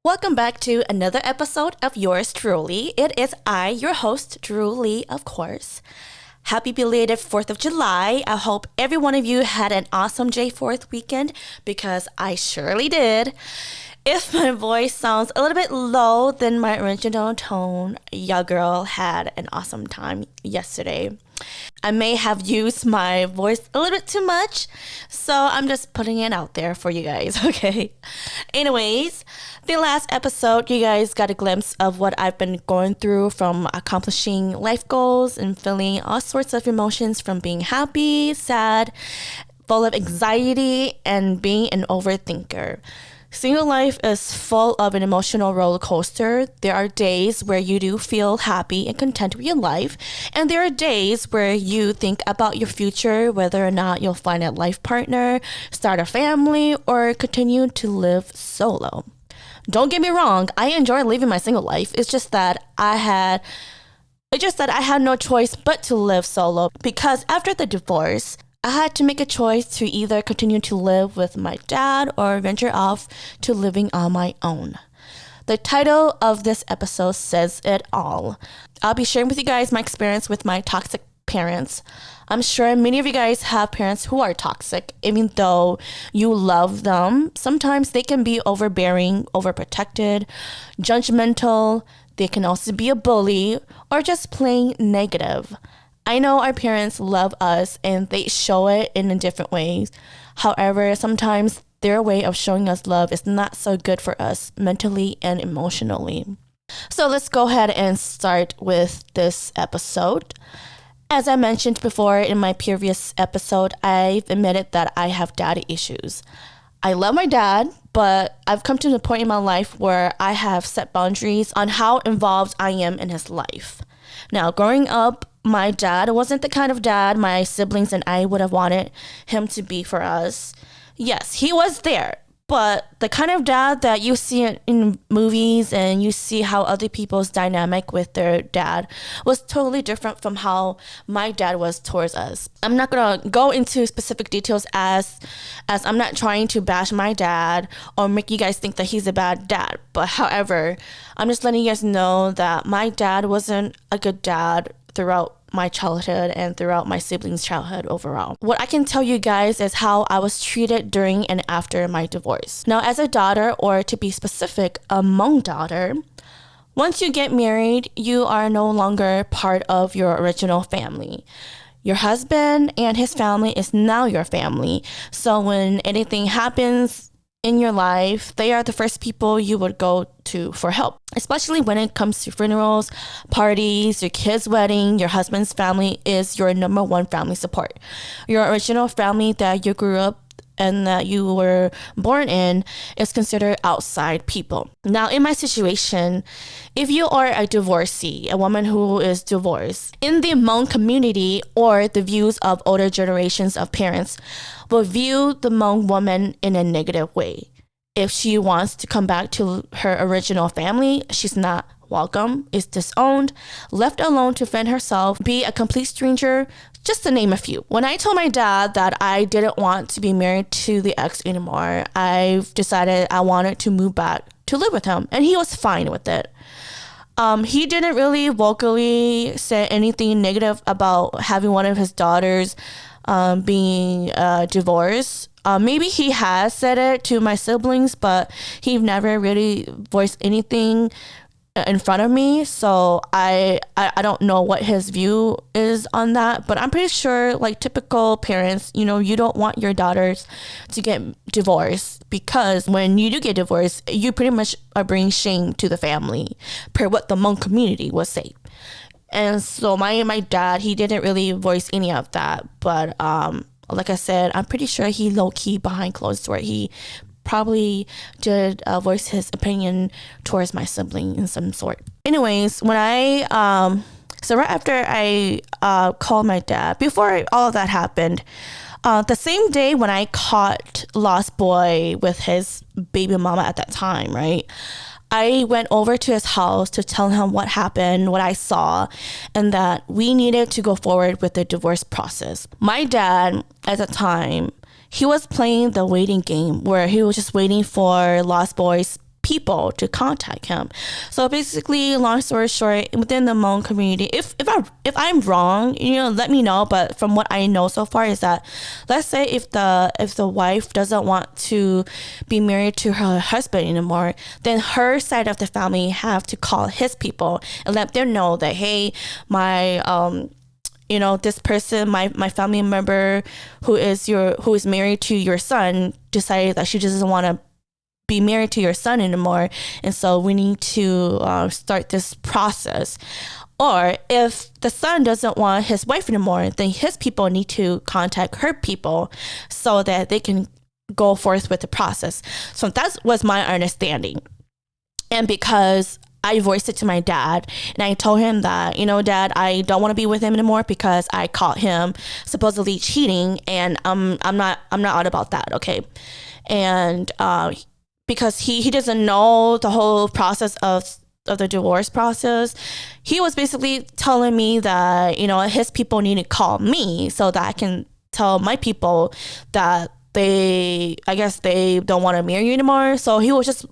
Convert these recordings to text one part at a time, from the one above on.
Welcome back to another episode of yours truly. It is I, your host, Druelee, of course. Happy belated 4th of July. I hope every one of you had an awesome J4th weekend because I surely did. If my voice sounds a little bit low than my original tone, your girl had an awesome time yesterday. I may have used my voice a little bit too much, so I'm just putting it out there for you guys, okay? Anyways, the last episode, you guys got a glimpse of what I've been going through from accomplishing life goals and feeling all sorts of emotions from being happy, sad, full of anxiety, and being an overthinker. Single life is full of an emotional roller coaster. There are days where you do feel happy and content with your life, and there are days where you think about your future, whether or not you'll find a life partner, start a family, or continue to live solo. Don't get me wrong, I enjoy living my single life. It's just that I had no choice but to live solo because after the divorce, I had to make a choice to either continue to live with my dad or venture off to living on my own. The title of this episode says it all. I'll be sharing with you guys my experience with my toxic parents. I'm sure many of you guys have parents who are toxic, even though you love them. Sometimes they can be overbearing, overprotected, judgmental. They can also be a bully or just plain negative. I know our parents love us and they show it in different ways. However, sometimes their way of showing us love is not so good for us mentally and emotionally. So let's go ahead and start with this episode. As I mentioned before in my previous episode, I've admitted that I have daddy issues. I love my dad, but I've come to the point in my life where I have set boundaries on how involved I am in his life. Now, growing up, my dad wasn't the kind of dad my siblings and I would have wanted him to be for us. Yes, he was there, but the kind of dad that you see in movies and you see how other people's dynamic with their dad was totally different from how my dad was towards us. I'm not going to go into specific details as I'm not trying to bash my dad or make you guys think that he's a bad dad. But however, I'm just letting you guys know that my dad wasn't a good dad throughout my childhood and throughout my siblings' childhood overall. What I can tell you guys is how I was treated during and after my divorce. Now, as a daughter, or to be specific, a Hmong daughter, once you get married, you are no longer part of your original family. Your husband and his family is now your family. So when anything happens in your life, they are the first people you would go to for help, especially when it comes to funerals, parties, your kid's wedding. Your husband's family is your number one family support. Your original family that you grew up and that you were born in is considered outside people. Now, in my situation, if you are a divorcee, a woman who is divorced, in the Hmong community or the views of older generations of parents will view the Hmong woman in a negative way. If she wants to come back to her original family, she's not welcome, is disowned, left alone to fend herself, be a complete stranger, just to name a few. When I told my dad that I didn't want to be married to the ex anymore, I've decided I wanted to move back to live with him, and he was fine with it. He didn't really vocally say anything negative about having one of his daughters being divorced. Maybe he has said it to my siblings, but he never really voiced anything in front of me, so I don't know what his view is on that, but I'm pretty sure, like typical parents, you don't want your daughters to get divorced, because when you do get divorced, you pretty much are bringing shame to the family, per what the Hmong community would say. And so my dad, he didn't really voice any of that, but like I said, I'm pretty sure he low-key behind closed door, he probably did voice his opinion towards my sibling in some sort. Anyways, when so right after I called my dad, before all of that happened, the same day when I caught Lost Boy with his baby mama at that time, right? I went over to his house to tell him what happened, what I saw, and that we needed to go forward with the divorce process. My dad, at the time, he was playing the waiting game where he was just waiting for Lost Boy's people to contact him. So basically, long story short, within the Hmong community, if I'm wrong, let me know. But from what I know so far is that, let's say if the wife doesn't want to be married to her husband anymore, then her side of the family have to call his people and let them know that, hey, my this person, my family member who is married to your son, decided that she doesn't want to be married to your son anymore, and so we need to start this process. Or if the son doesn't want his wife anymore, then his people need to contact her people so that they can go forth with the process. So that was my understanding. And because I voiced it to my dad, and I told him that, Dad, I don't want to be with him anymore because I caught him supposedly cheating, and I'm not out about that, okay? And because he doesn't know the whole process of the divorce process, he was basically telling me that, his people need to call me so that I can tell my people that they don't want to marry you anymore. So he was just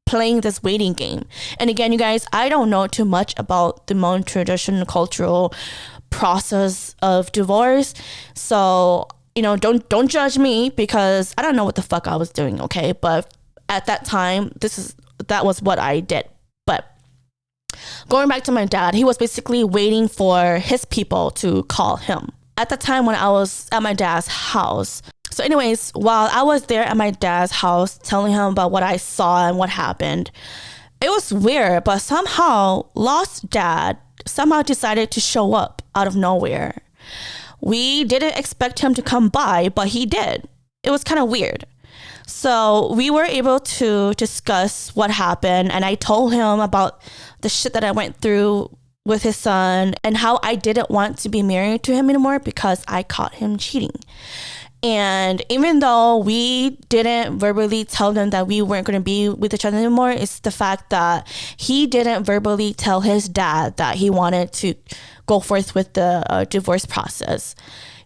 playing this waiting game. And again, you guys, I don't know too much about the Hmong traditional cultural process of divorce, so don't judge me because I don't know what the fuck I was doing, okay? But at that time, that was what I did. But going back to my dad, he was basically waiting for his people to call him. At the time when I was at my dad's house, so anyways, while I was there at my dad's house telling him about what I saw and what happened, it was weird, but somehow Lost Dad somehow decided to show up out of nowhere. We didn't expect him to come by, but he did. It was kind of weird. So we were able to discuss what happened, and I told him about the shit that I went through with his son and how I didn't want to be married to him anymore because I caught him cheating. And even though we didn't verbally tell them that we weren't going to be with each other anymore, it's the fact that he didn't verbally tell his dad that he wanted to go forth with the divorce process.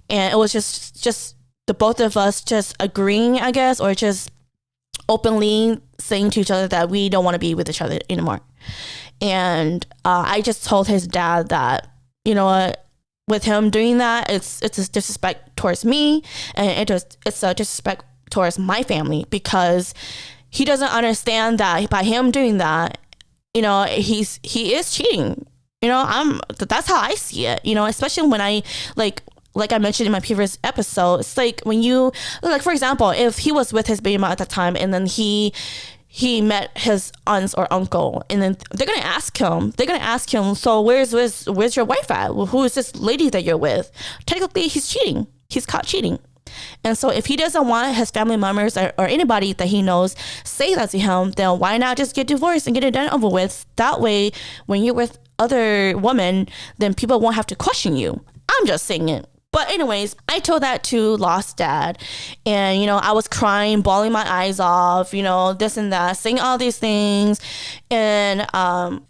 And it was just the both of us just agreeing, I guess, or just openly saying to each other that we don't want to be with each other anymore. And I just told his dad that, what, with him doing that, it's a disrespect towards me, and it's a disrespect towards my family, because he doesn't understand that by him doing that, he is cheating. That's how I see it. Especially when I like I mentioned in my previous episode, it's like when you, like, for example, if he was with his baby mom at the time, and then he met his aunts or uncle, and then they're gonna ask him, so where's your wife at? Well, who is this lady that you're with? Technically, he's cheating. He's caught cheating. And so if he doesn't want his family members or anybody that he knows say that to him, then why not just get divorced and get it done over with? That way, when you're with other women, then people won't have to question you. I'm just saying it. But anyways, I told that to Lost Dad, and I was crying, bawling my eyes off, this and that, saying all these things, and I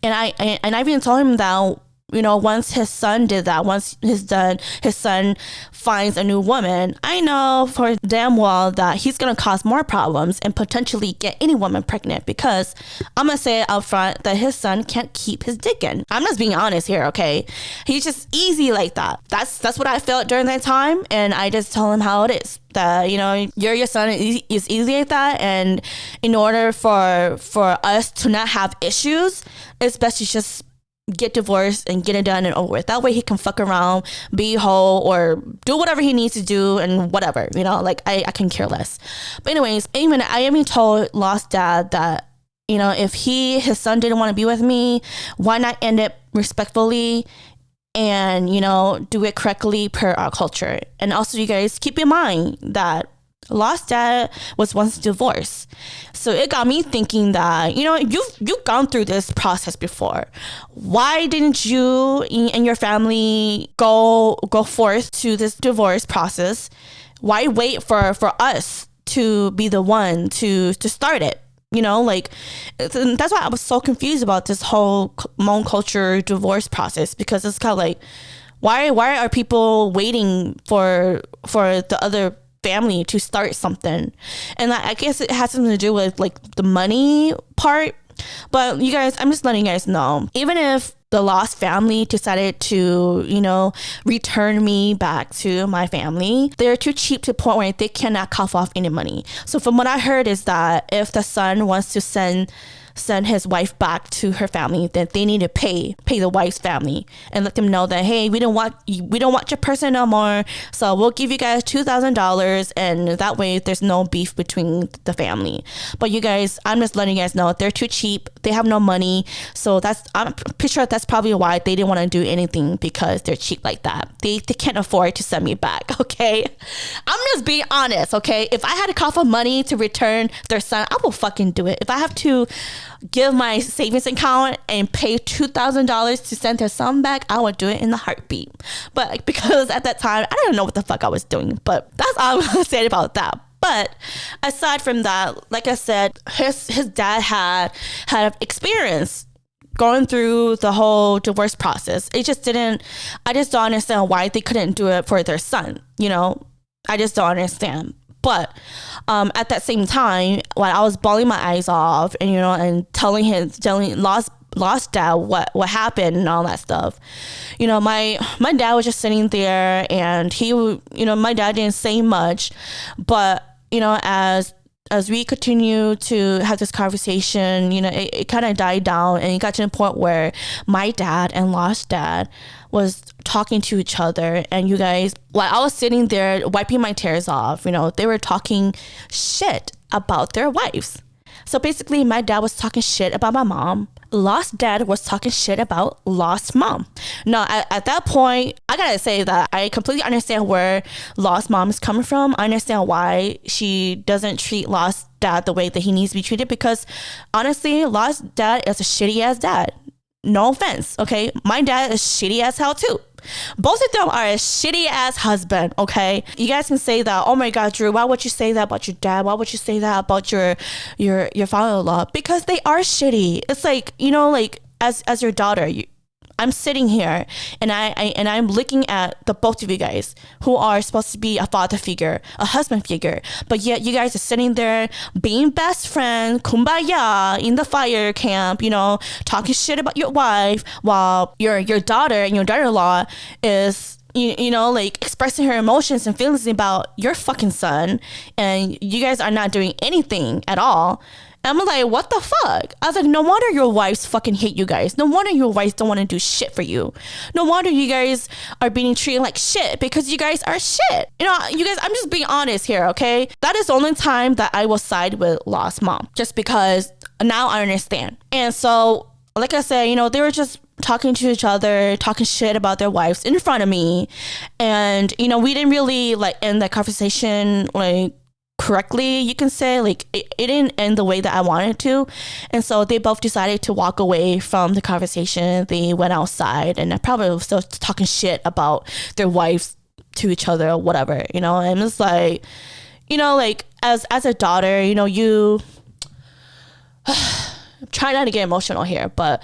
even told him that, once his son did that, once his son finds a new woman, I know for damn well that he's gonna cause more problems and potentially get any woman pregnant, because I'm gonna say it up front that his son can't keep his dick in. I'm just being honest here, okay? He's just easy like that. That's what I felt during that time, and I just tell him how it is. That your son is easy like that, and in order for us to not have issues, it's best to just get divorced and get it done and over with. That way he can fuck around, be whole, or do whatever he needs to do, and whatever, I can care less. But anyways, I even told Lost Dad that, if his son didn't want to be with me, why not end it respectfully and, do it correctly per our culture. And also, you guys, keep in mind that Lost Dad was once divorced. So it got me thinking that, you've gone through this process before. Why didn't you and your family go forth to this divorce process? Why wait for us to be the one to start it? That's why I was so confused about this whole Hmong culture divorce process, because it's kind of like, why are people waiting for the other family to start something. And I guess it has something to do with like the money part. But you guys, I'm just letting you guys know, even if the lost family decided to, you know, return me back to my family, they're too cheap to the point where they cannot cough off any money. So from what I heard is that if the son wants to send his wife back to her family, then they need to pay the wife's family and let them know that, hey, we don't want your person no more, so we'll give you guys $2,000, and that way there's no beef between the family. But you guys, I'm just letting you guys know, they're too cheap, they have no money, so I'm pretty sure that's probably why they didn't want to do anything, because they're cheap like that. They can't afford to send me back. Okay, I'm just being honest. Okay, if I had to cough up money to return their son, I will fucking do it. If I have to give my savings account and pay $2,000 to send her son back, I would do it in a heartbeat. But because at that time, I don't know what the fuck I was doing. But that's all I'm gonna say about that. But aside from that, like I said, his dad had experience going through the whole divorce process. I just don't understand why they couldn't do it for their son. You know, I just don't understand. But at that same time, when I was bawling my eyes off and, you know, and telling lost dad what happened and all that stuff, you know, my dad was just sitting there, and he, you know, my dad didn't say much, but, you know, as we continue to have this conversation, you know, it kind of died down, and it got to the point where my dad and lost dad was talking to each other. And you guys, while I was sitting there wiping my tears off, you know, they were talking shit about their wives. So basically, my dad was talking shit about my mom. Lost dad was talking shit about lost mom. Now, at that point, I gotta say that I completely understand where lost mom is coming from. I understand why she doesn't treat lost dad the way that he needs to be treated, because honestly, lost dad is a shitty ass dad. No offense, okay? My dad is shitty as hell too. Both of them are a shitty ass husband, okay? You guys can say that, oh my God, Drew, why would you say that about your dad? Why would you say that about your father-in-law? Because they are shitty. It's like, you know, like as your daughter, I'm sitting here and I'm looking at the both of you guys who are supposed to be a father figure, a husband figure, but yet you guys are sitting there being best friends, kumbaya in the fire camp, you know, talking shit about your wife, while your daughter and your daughter-in-law is, you know, like expressing her emotions and feelings about your fucking son, and you guys are not doing anything at all. I'm like, what the fuck? I was like, no wonder your wives fucking hate you guys. No wonder your wives don't want to do shit for you. No wonder you guys are being treated like shit, because you guys are shit. You know, you guys, I'm just being honest here, okay? That is the only time that I will side with lost mom, just because now I understand. And so, like I said, you know, they were just talking to each other, talking shit about their wives in front of me. And, you know, we didn't really like end that conversation like correctly, you can say. Like it didn't end the way that I wanted to, and so they both decided to walk away from the conversation. They went outside, and I probably was still talking shit about their wives to each other or whatever, you know. And it's like, you know, like as a daughter, you know, you try not to get emotional here, but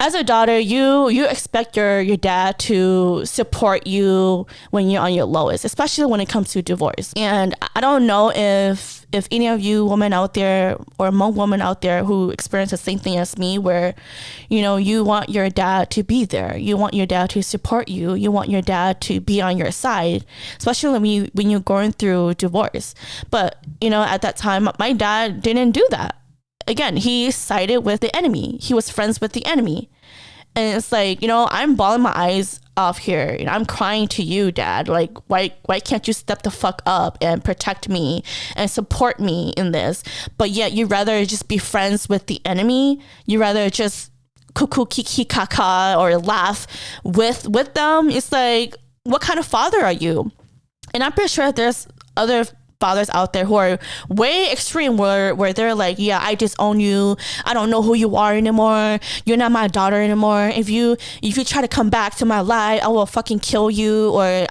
as a daughter, you expect your dad to support you when you're on your lowest, especially when it comes to divorce. And I don't know if any of you women out there, or among women out there who experience the same thing as me, where, you know, you want your dad to be there, you want your dad to support you, you want your dad to be on your side, especially when you're going through divorce. But, you know, at that time, my dad didn't do that. Again, he sided with the enemy. He was friends with the enemy. And it's like, you know, I'm bawling my eyes off here. You know, I'm crying to you, Dad. Like, why can't you step the fuck up and protect me and support me in this? But yet you'd rather just be friends with the enemy. You'd rather just cuckoo kiki kaka or laugh with them. It's like, what kind of father are you? And I'm pretty sure there's other fathers out there who are way extreme, where they're like, yeah, I disown you, I don't know who you are anymore, you're not my daughter anymore, if you try to come back to my life, I will fucking kill you, or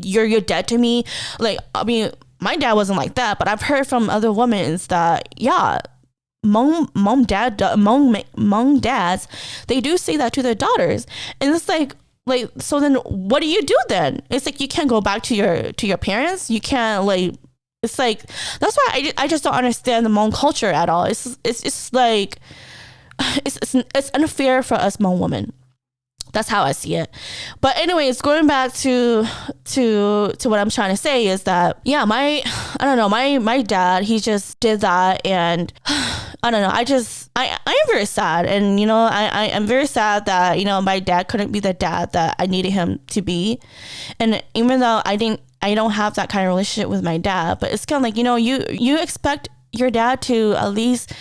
you're dead to me. Like, I mean, my dad wasn't like that, but I've heard from other women that, yeah, Hmong dads, they do say that to their daughters. And it's like, like, so then what do you do then? It's like, you can't go back to your parents. You can't, like, it's like, that's why I just don't understand the Hmong culture at all. It's just like, it's unfair for us Hmong women. That's how I see it. But anyways, going back to what I'm trying to say is that, yeah, I don't know, my dad, he just did that, and I don't know, I am very sad, and, you know, I'm very sad that, you know, my dad couldn't be the dad that I needed him to be. And even though I don't have that kind of relationship with my dad, but it's kind of like, you know, you expect your dad to at least,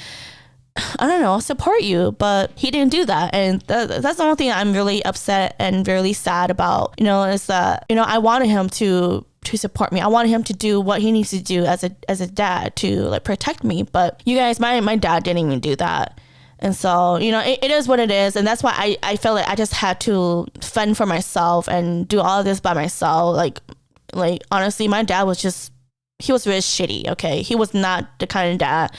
I don't know, support you, but he didn't do that. And that's the only thing I'm really upset and really sad about, you know, is that, you know, I wanted him to support me. I wanted him to do what he needs to do as a dad to, like, protect me. But you guys, my dad didn't even do that. And so, you know, it is what it is. And that's why I felt like I just had to fend for myself and do all of this by myself. Like honestly, my dad was he was really shitty. Okay. He was not the kind of dad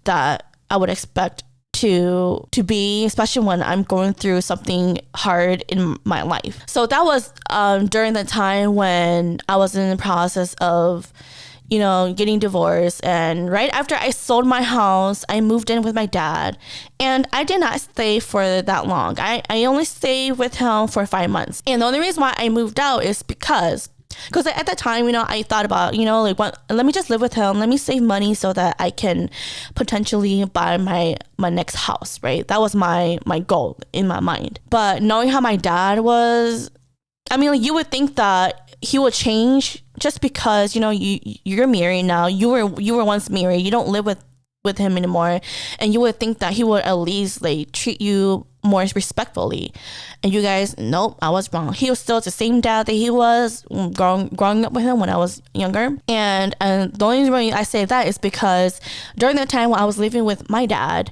that I would expect to be, especially when I'm going through something hard in my life. So that was during the time when I was in the process of, you know, getting divorced. And right after I sold my house, I moved in with my dad, and I did not stay for that long. I only stayed with him for 5 months. And the only reason why I moved out is because at that time, you know, I thought about, you know, like, let me just live with him. Let me save money so that I can potentially buy my next house, right? That was my goal in my mind. But knowing how my dad was, I mean, like, you would think that he would change just because, you know, you're married now. You were once married. You don't live with him anymore. And you would think that he would at least, like, treat you more respectfully. And you guys, nope, I was wrong. He was still the same dad that he was growing up with him when I was younger. And the only reason I say that is because during that time when I was living with my dad,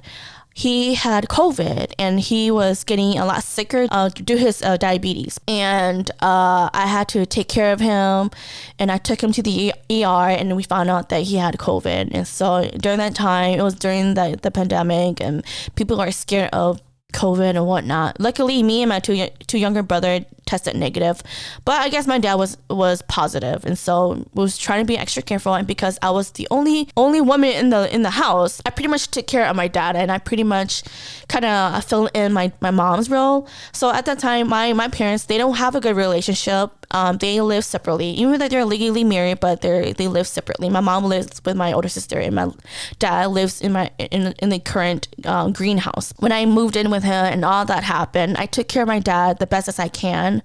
he had COVID, and he was getting a lot sicker due to his diabetes. And I had to take care of him, and I took him to the ER, and we found out that he had COVID. And so during that time, it was during the pandemic, and people are scared of COVID and whatnot. Luckily, me and my two younger brother tested negative, but I guess my dad was positive, and so was trying to be extra careful. And because I was the only woman in the house, I pretty much took care of my dad, and I pretty much kind of filled in my mom's role. So at that time, my parents, they don't have a good relationship. They live separately, even though they're legally married, but they live separately. My mom lives with my older sister, and my dad lives in the current greenhouse. When I moved in with him and all that happened, I took care of my dad the best as I can,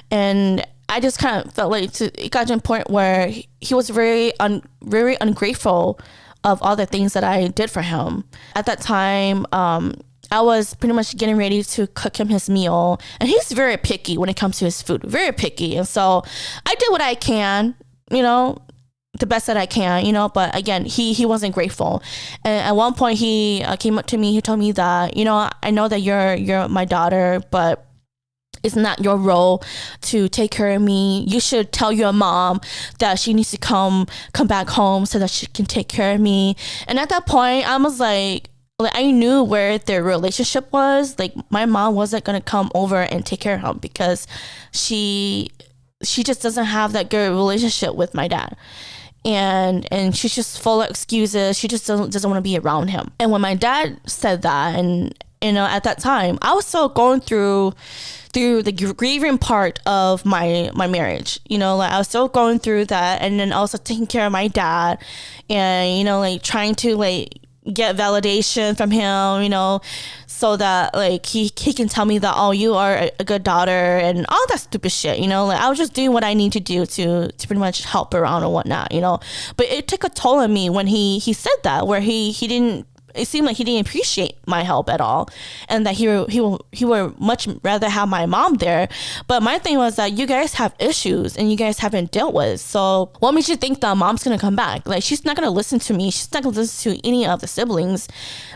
and I just kind of felt like it got to a point where he was very ungrateful of all the things that I did for him. At that time, I was pretty much getting ready to cook him his meal, and he's very picky when it comes to his food, very picky. And so I did what I can, you know, the best that I can, you know, but again, he wasn't grateful. And at one point he came up to me, he told me that, you know, I know that you're my daughter, but it's not your role to take care of me. You should tell your mom that she needs to come back home so that she can take care of me. And at that point, I was like I knew where their relationship was. Like, my mom wasn't gonna come over and take care of him because she just doesn't have that good relationship with my dad. And she's just full of excuses. She just doesn't want to be around him. And when my dad said that, and you know, at that time, I was still going through the grieving part of my marriage. You know, like, I was still going through that, and then also taking care of my dad, and you know, like, trying to like get validation from him, you know, so that like he can tell me that, oh, you are a good daughter, and all that stupid shit, you know. Like, I was just doing what I need to do to pretty much help around and whatnot, you know. But it took a toll on me when he said that, where he didn't, it seemed like he didn't appreciate my help at all, and that he would much rather have my mom there. But my thing was that you guys have issues and you guys haven't dealt with. So what makes you think that mom's gonna come back? Like, she's not gonna listen to me. She's not gonna listen to any of the siblings.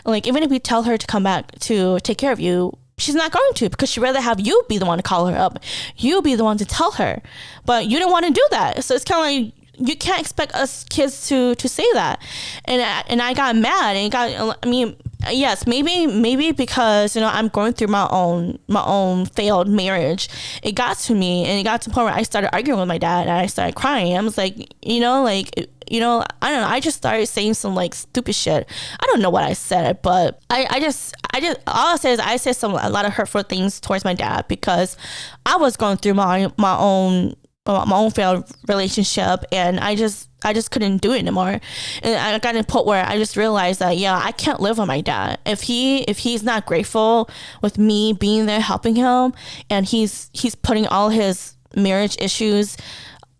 Like, even if we tell her to come back to take care of you, she's not going to, because she'd rather have you be the one to call her up. You be the one to tell her. But you didn't want to do that. So it's kind of like, you can't expect us kids to say that. And I got mad, and yes, maybe because, you know, I'm going through my own failed marriage. It got to me, and it got to the point where I started arguing with my dad, and I started crying. I was like, you know, like, you know, I don't know. I just started saying some like stupid shit. I don't know what I said, but I just all I said is I said a lot of hurtful things towards my dad because I was going through my own failed relationship, and I just couldn't do it anymore. And I got to a point where I just realized that, yeah, I can't live with my dad. If he's not grateful with me being there helping him, and he's putting all his marriage issues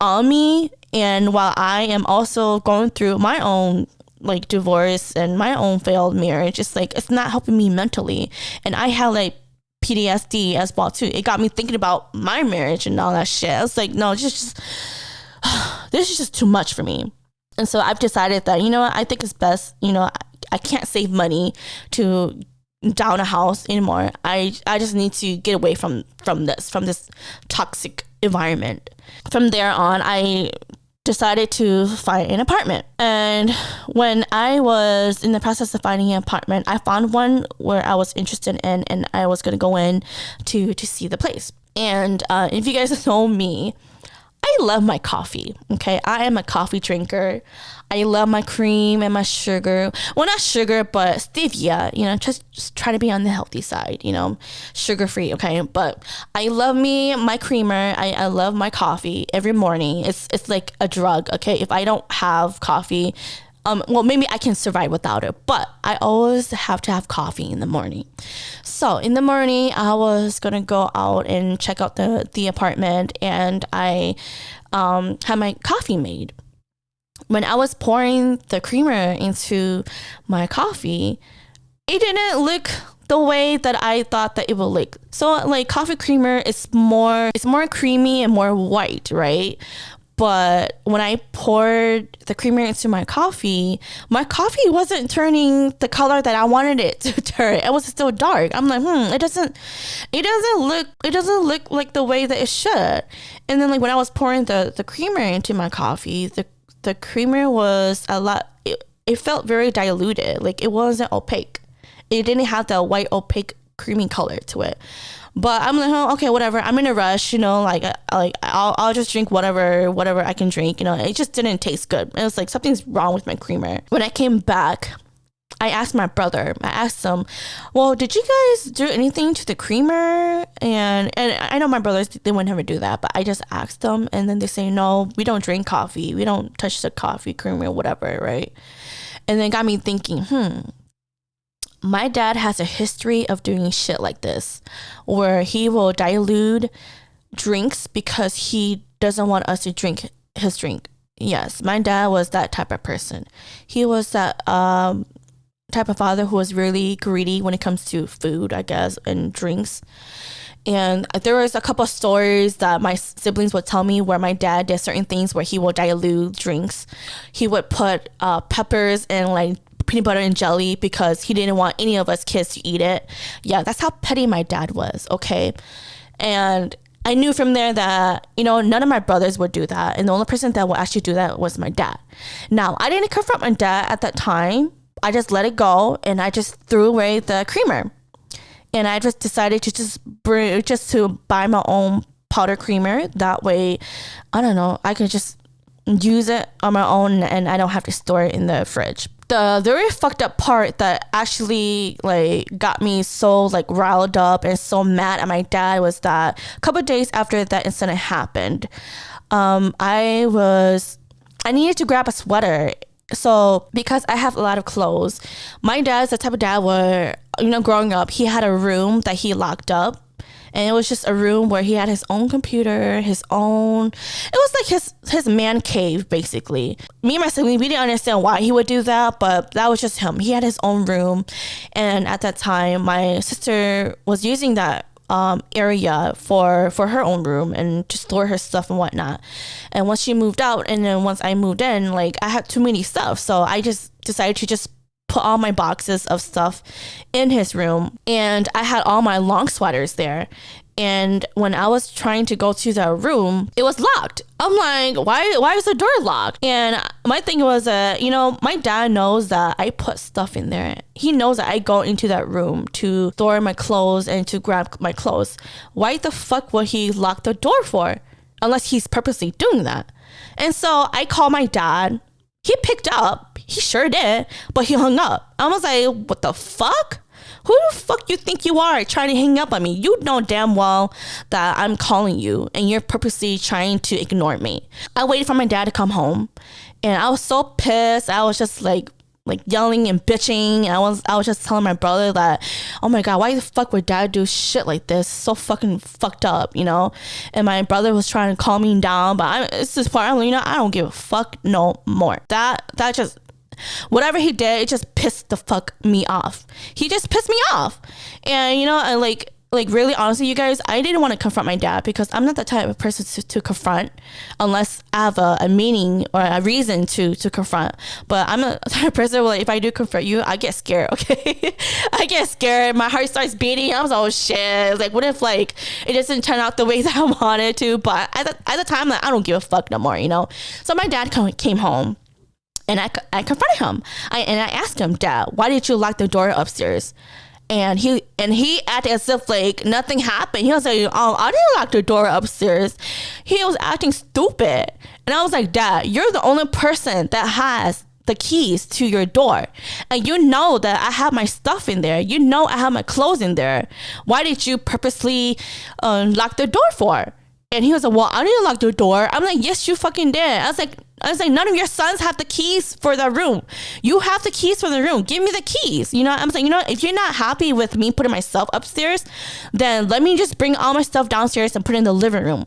on me, and while I am also going through my own like divorce and my own failed marriage, it's like, it's not helping me mentally. And I had like PTSD as well too. It got me thinking about my marriage and all that shit. I was like, no, just this is just too much for me. And so I've decided that, you know what, I think it's best, you know, I can't save money to down a house anymore. I just need to get away from this toxic environment. From there on, I decided to find an apartment. And when I was in the process of finding an apartment, I found one where I was interested in, and I was going to go in to see the place. And if you guys know me, I love my coffee. Okay, I am a coffee drinker. I love my cream and my sugar. Well, not sugar, but stevia. You know, just try to be on the healthy side. You know, sugar free. Okay, but I love my creamer. I love my coffee every morning. It's like a drug. Okay, if I don't have coffee, well, maybe I can survive without it, but I always have to have coffee in the morning. So in the morning, I was gonna go out and check out the apartment, and I had my coffee made. When I was pouring the creamer into my coffee, it didn't look the way that I thought that it would look. So like coffee creamer is more creamy and more white, right? But when I poured the creamer into my coffee wasn't turning the color that I wanted it to turn. It was still dark. I'm like, it doesn't look like the way that it should. And then like when I was pouring the creamer into my coffee, the creamer was a lot, it felt very diluted. Like it wasn't opaque. It didn't have the white opaque creamy color to it. But I'm like, oh, okay, whatever. I'm in a rush, you know, like I'll just drink whatever I can drink. You know, it just didn't taste good. It was like something's wrong with my creamer. When I came back, I asked my brother. I asked him, well, did you guys do anything to the creamer? And I know my brothers, they would never do that, but I just asked them, and then they say, no, we don't drink coffee. We don't touch the coffee creamer, whatever, right? And then it got me thinking, my dad has a history of doing shit like this, where he will dilute drinks because he doesn't want us to drink his drink. Yes, my dad was that type of person. He was that type of father who was really greedy when it comes to food, I guess, and drinks. And there was a couple of stories that my siblings would tell me where my dad did certain things where he will dilute drinks. He would put peppers and like peanut butter and jelly because he didn't want any of us kids to eat it. Yeah, that's how petty my dad was, okay? And I knew from there that, you know, none of my brothers would do that. And the only person that would actually do that was my dad. Now, I didn't confront my dad at that time. I just let it go, and I just threw away the creamer. And I just decided to buy my own powder creamer. That way, I don't know, I could just use it on my own and I don't have to store it in the fridge. The very fucked up part that actually like got me so like riled up and so mad at my dad was that a couple of days after that incident happened, I needed to grab a sweater. So because I have a lot of clothes, my dad's the type of dad where, you know, growing up, he had a room that he locked up. And it was just a room where he had his own computer, it was like his man cave, basically. Me and my sibling, we didn't understand why he would do that, but that was just him. He had his own room. And at that time, my sister was using that area for her own room and to store her stuff and whatnot. And once she moved out, and then once I moved in, like I had too many stuff. So I just decided to just put all my boxes of stuff in his room, and I had all my long sweaters there. And when I was trying to go to the room, it was locked. I'm like, why is the door locked? And my thing was, my dad knows that I put stuff in there. He knows that I go into that room to store my clothes and to grab my clothes. Why the fuck would he lock the door for? Unless he's purposely doing that. And so I called my dad. He picked up. He sure did. But he hung up. I was like, what the fuck? Who the fuck you think you are trying to hang up on me? You know damn well that I'm calling you and you're purposely trying to ignore me. I waited for my dad to come home and I was so pissed. I was just like yelling and bitching. I was just telling my brother that, oh my God, why the fuck would dad do shit like this? So fucking fucked up, And my brother was trying to calm me down, but it's this part, I don't give a fuck no more. That just, whatever he did, it just pissed the fuck me off. He just pissed me off. And, and like really honestly, you guys, I didn't want to confront my dad because I'm not the type of person to confront unless I have a meaning or a reason to confront. But I'm a type of person where if I do confront you, I get scared, okay? I get scared. My heart starts beating. I was like, oh shit. Like, what if it doesn't turn out the way that I wanted to? But at the time, I don't give a fuck no more, So my dad came home. And I confronted him. I asked him, Dad, why did you lock the door upstairs? And he acted as if nothing happened. He was like, oh, I didn't lock the door upstairs. He was acting stupid. And I was like, Dad, you're the only person that has the keys to your door. And you know that I have my stuff in there. You know I have my clothes in there. Why did you purposely lock the door for? And he was like, well, I didn't lock the door. I'm like, yes, you fucking did. I was like, none of your sons have the keys for the room. You have the keys for the room. Give me the keys. I'm saying, if you're not happy with me putting my stuff upstairs, then let me just bring all my stuff downstairs and put it in the living room.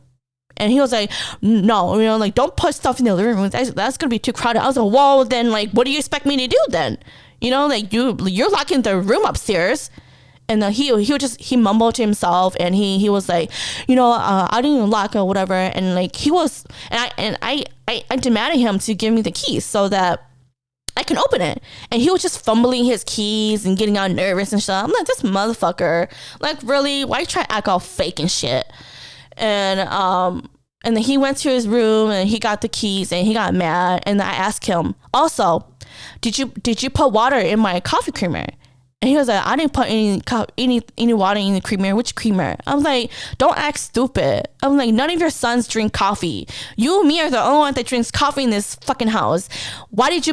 And he was like, no, don't put stuff in the living room. That's going to be too crowded. I was like, whoa, then what do you expect me to do then? You're locking the room upstairs. And he mumbled to himself and he was like, I didn't lock or whatever. And I demanded him to give me the keys so that I can open it. And he was just fumbling his keys and getting all nervous and stuff. I'm like, this motherfucker, really, why you try to act all fake and shit? And then he went to his room and he got the keys and he got mad. And I asked him, also, did you put water in my coffee creamer? And he was like, I didn't put any water in the creamer. Which creamer? I was like, don't act stupid. I'm like, none of your sons drink coffee. You and me are the only one that drinks coffee in this fucking house. Why did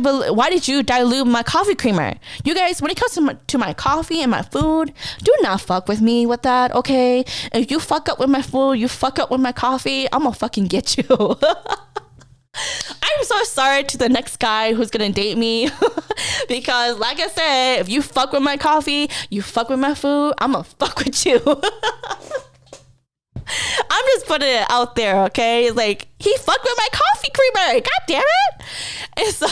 you dilute my coffee creamer? You guys, when it comes to my coffee and my food, do not fuck with me with that, okay? If you fuck up with my food, you fuck up with my coffee, I'm gonna fucking get you. I'm so sorry to the next guy who's gonna date me because like I said, if you fuck with my coffee, you fuck with my food, I'm gonna fuck with you. I'm just putting it out there, okay? He fucked with my coffee creamer, god damn it. And so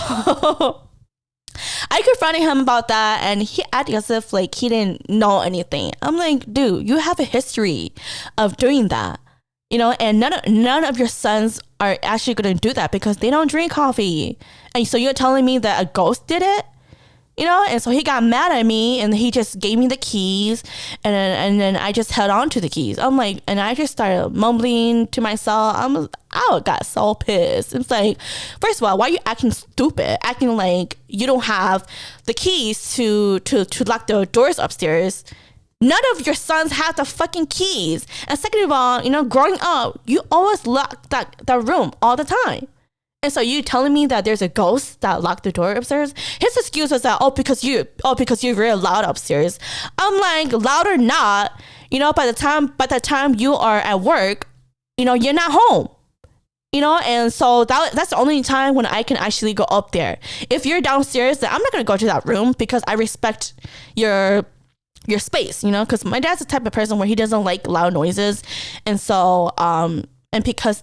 I confronted him about that and he acted as if he didn't know anything. I'm like, dude, you have a history of doing that. And none of your sons are actually going to do that because they don't drink coffee. And so you're telling me that a ghost did it? And so he got mad at me and he just gave me the keys and then I just held on to the keys. I'm like, and I just started mumbling to myself. I got so pissed. It's like, first of all, why are you acting stupid? Acting like you don't have the keys to lock the doors upstairs. None of your sons have the fucking keys. And second of all, growing up, you always lock that room all the time. And so you telling me that there's a ghost that locked the door upstairs? His excuse was that, because you're very loud upstairs. I'm like, loud or not, by the time you are at work, you're not home. And so that's the only time when I can actually go up there. If you're downstairs, then I'm not going to go to that room because I respect your space, because my dad's the type of person where he doesn't like loud noises. And so and because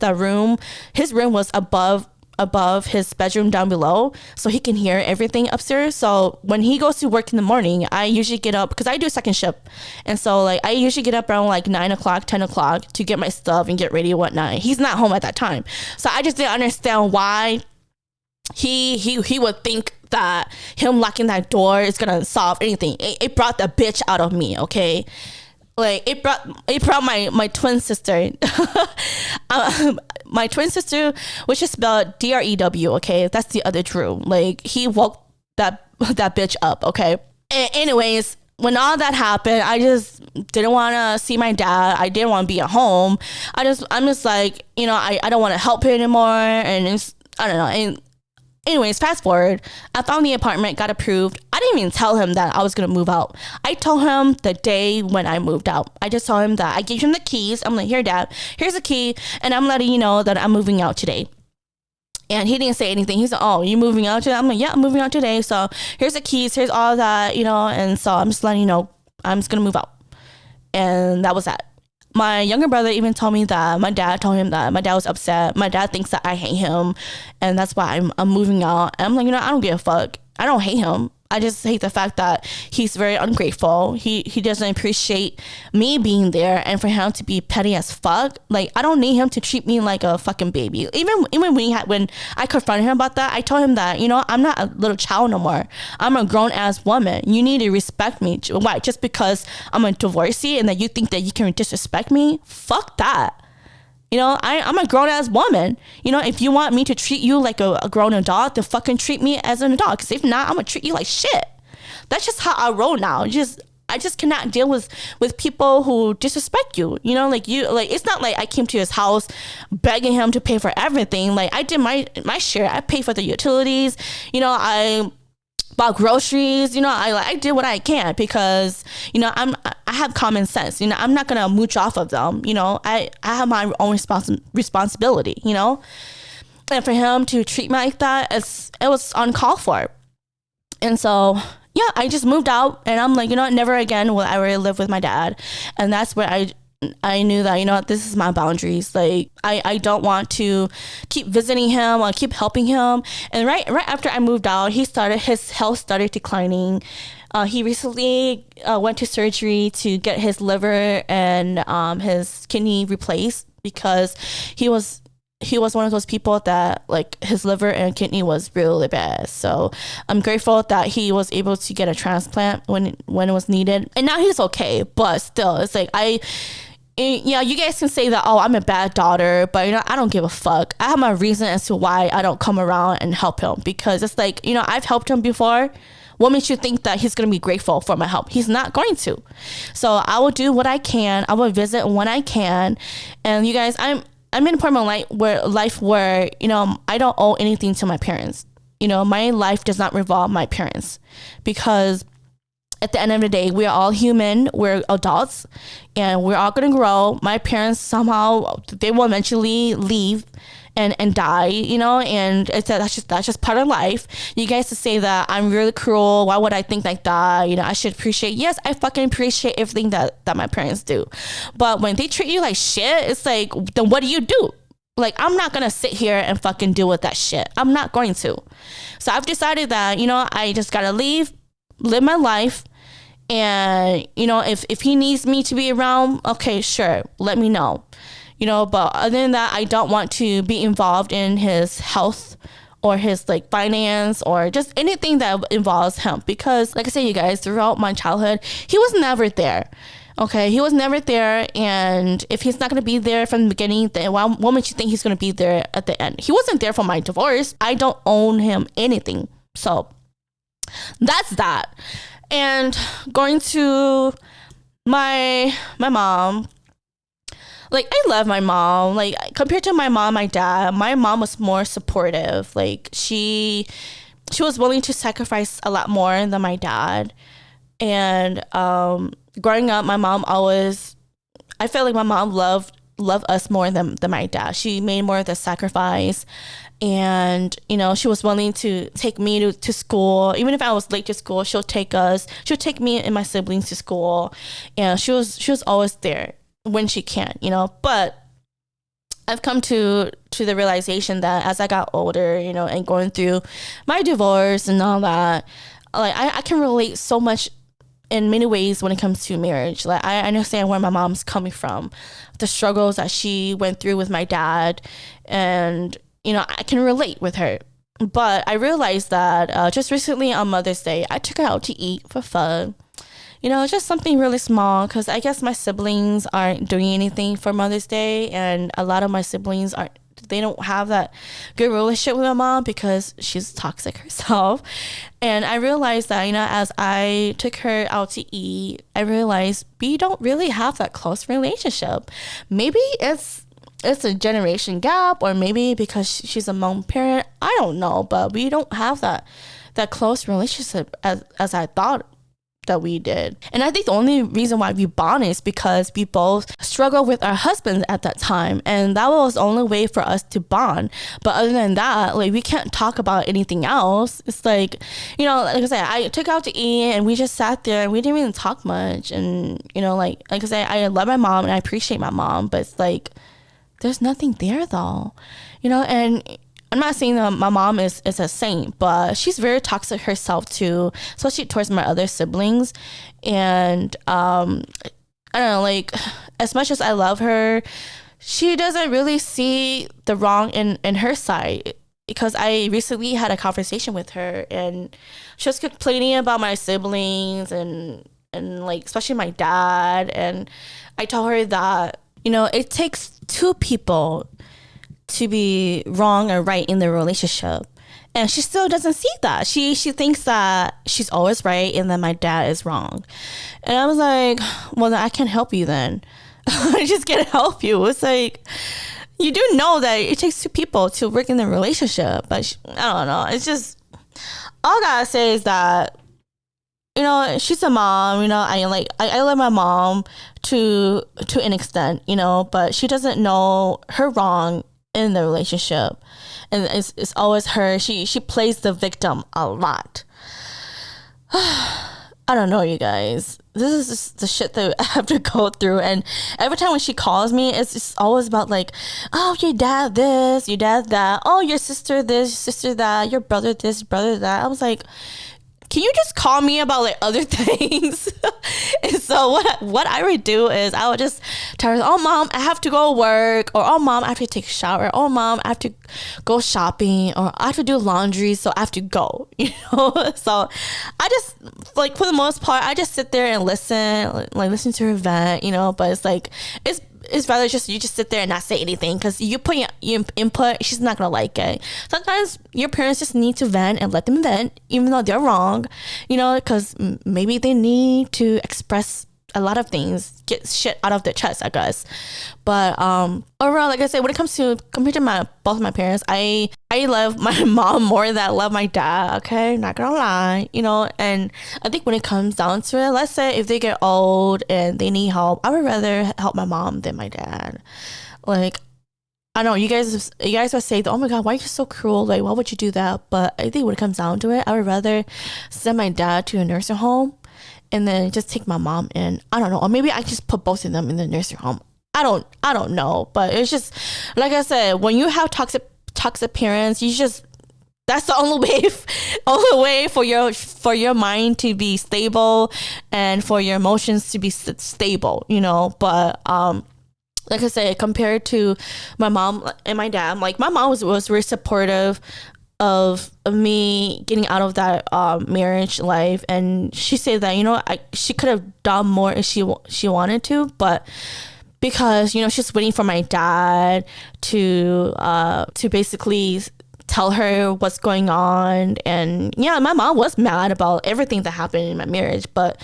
his room was above his bedroom down below, so he can hear everything upstairs. So when he goes to work in the morning, I usually get up because I do a second shift, and so I usually get up around 9 o'clock 10 o'clock to get my stuff and get ready and whatnot. He's not home at that time, so I just didn't understand why he would think that him locking that door is gonna solve anything. It brought the bitch out of me, okay? Like it brought my twin sister. My twin sister, which is spelled Drew. Okay, that's the other Drew. Like he woke that bitch up. Okay. Anyways, when all that happened, I just didn't want to see my dad. I didn't want to be at home. I'm just like, you know, I don't want to help him anymore. And I don't know. And anyways, fast forward, I found the apartment, got approved. I didn't even tell him that I was going to move out. I told him the day when I moved out. I just told him that I gave him the keys. I'm like, here, Dad, here's the key. And I'm letting you know that I'm moving out today. And he didn't say anything. He said, oh, you moving out today? I'm like, yeah, I'm moving out today. So here's the keys. Here's all that, you know. And so I'm just letting you know, I'm just going to move out. And that was that. My younger brother even told me that my dad told him that my dad was upset. My dad thinks that I hate him. And that's why I'm moving out. And I'm like, you know, I don't give a fuck. I don't hate him. I just hate the fact that he's very ungrateful. He doesn't appreciate me being there, and for him to be petty as fuck. Like, I don't need him to treat me like a fucking baby. Even when I confronted him about that, I told him that, you know, I'm not a little child no more. I'm a grown ass woman. You need to respect me. Why? Just because I'm a divorcee and that you think that you can disrespect me? Fuck that. You know, I'm a grown-ass woman. You know, if you want me to treat you like a grown adult, then fucking treat me as an adult. Because if not, I'm going to treat you like shit. That's just how I roll now. I just cannot deal with people who disrespect you. You know, like it's not like I came to his house begging him to pay for everything. Like, I did my share. I paid for the utilities. You know, I bought groceries. You know, I did what I can because, you know, I have common sense. You know, I'm not gonna mooch off of them. You know, I have my own responsibility. You know, and for him to treat me like that, it was uncalled for. And so, yeah, I just moved out, and I'm like, you know, never again will I really live with my dad. And that's where I knew that, you know, this is my boundaries. Like, I don't want to keep visiting him or keep helping him. And right after I moved out, his health started declining. He recently went to surgery to get his liver and his kidney replaced because he was one of those people that, like, his liver and kidney was really bad. So I'm grateful that he was able to get a transplant when it was needed. And now he's okay, but still, it's like yeah, you guys can say that, oh, I'm a bad daughter, but, you know, I don't give a fuck. I have my reason as to why I don't come around and help him, because it's like, you know, I've helped him before. What makes you think that he's going to be grateful for my help? He's not going to. So I will do what I can. I will visit when I can. And you guys, I'm in a point in my life where, you know, I don't owe anything to my parents. You know, my life does not revolve my parents, because at the end of the day, we are all human. We're adults, and we're all going to grow. My parents, somehow, they will eventually leave and die, you know, and that's just part of life. You guys to say that I'm really cruel, why would I think like that? You know, I should appreciate, yes, I fucking appreciate everything that my parents do. But when they treat you like shit, it's like, then what do you do? Like, I'm not going to sit here and fucking deal with that shit. I'm not going to. So I've decided that, you know, I just got to live my life. And, you know, if he needs me to be around, okay, sure, let me know. You know, but other than that, I don't want to be involved in his health or his, like, finance or just anything that involves him. Because, like I said, you guys, throughout my childhood, he was never there. Okay, he was never there. And if he's not going to be there from the beginning, then what makes you think he's going to be there at the end? He wasn't there for my divorce. I don't own him anything. So that's that. And going to my mom, like, I love my mom. Like, compared to my mom, my dad, my mom was more supportive. Like, she was willing to sacrifice a lot more than my dad. And growing up, my mom always, I felt like my mom loved us more than my dad. She made more of the sacrifice. And, you know, she was willing to take me to school. Even if I was late to school, she'll take me and my siblings to school. And she was always there when she can, you know. But I've come to the realization that as I got older, you know, and going through my divorce and all that, like, I can relate so much in many ways when it comes to marriage. Like, I understand where my mom's coming from, the struggles that she went through with my dad, and, you know, I can relate with her. But I realized that just recently on Mother's Day, I took her out to eat for fun. Just something really small, because I guess my siblings aren't doing anything for Mother's Day, and a lot of my siblings they don't have that good relationship with my mom because she's toxic herself. And I realized that, as I took her out to eat, I realized we don't really have that close relationship. Maybe it's a generation gap, or maybe because she's a mom parent. I don't know, but we don't have that close relationship as I thought that we did. And I think the only reason why we bond is because we both struggled with our husbands at that time, and that was the only way for us to bond. But other than that, like, we can't talk about anything else. It's like, like I said, I took out to eat and we just sat there and we didn't even talk much. And like I said, I love my mom and I appreciate my mom, but it's like there's nothing there though, and I'm not saying that my mom is a saint, but she's very toxic herself too, especially towards my other siblings. And I don't know, like, as much as I love her, she doesn't really see the wrong in her side. Because I recently had a conversation with her, and she was complaining about my siblings and like, especially my dad. And I told her that, it takes two people to be wrong or right in the relationship, and she still doesn't see that. She thinks that she's always right and then my dad is wrong. And I was like, well, then I can't help you then. I just can't help you. It's like, you do know that it takes two people to work in the relationship, but I don't know. It's just, all I gotta say is that, she's a mom. I love my mom to an extent, but she doesn't know her wrong in the relationship, and it's always her. She plays the victim a lot. I don't know, you guys. This is just the shit that I have to go through, and every time when she calls me, it's just always about like, oh, your dad this, your dad that, oh, your sister this, your sister that, your brother this, brother that. I was like, can you just call me about like other things? And so what I would do is I would just tell her, oh, mom, I have to go work, or oh, mom, I have to take a shower, oh, mom, I have to go shopping, or I have to do laundry, so I have to go, So I just, like, for the most part, I just sit there and listen to her vent, but it's like, it's rather just you just sit there and not say anything, because you put your input, she's not gonna like it. Sometimes your parents just need to vent and let them vent, even though they're wrong, because maybe they need to express a lot of things, get shit out of their chest, I guess. But overall, like I said, when it comes to compared to both my parents, I love my mom more than I love my dad. Okay, not gonna lie, And I think when it comes down to it, let's say if they get old and they need help, I would rather help my mom than my dad. Like, I know you guys would say, oh my god, why are you so cruel? Like, why would you do that? But I think when it comes down to it, I would rather send my dad to a nursing home and then just take my mom in. I don't know. Or maybe I just put both of them in the nursing home. I don't know. But it's just, like I said, when you have toxic parents, that's the only way for your mind to be stable and for your emotions to be stable, But like I said, compared to my mom and my dad, like, my mom was very supportive of me getting out of that marriage life, and she said that she could have done more if she wanted to, but because she's waiting for my dad to basically tell her what's going on. And yeah, my mom was mad about everything that happened in my marriage, but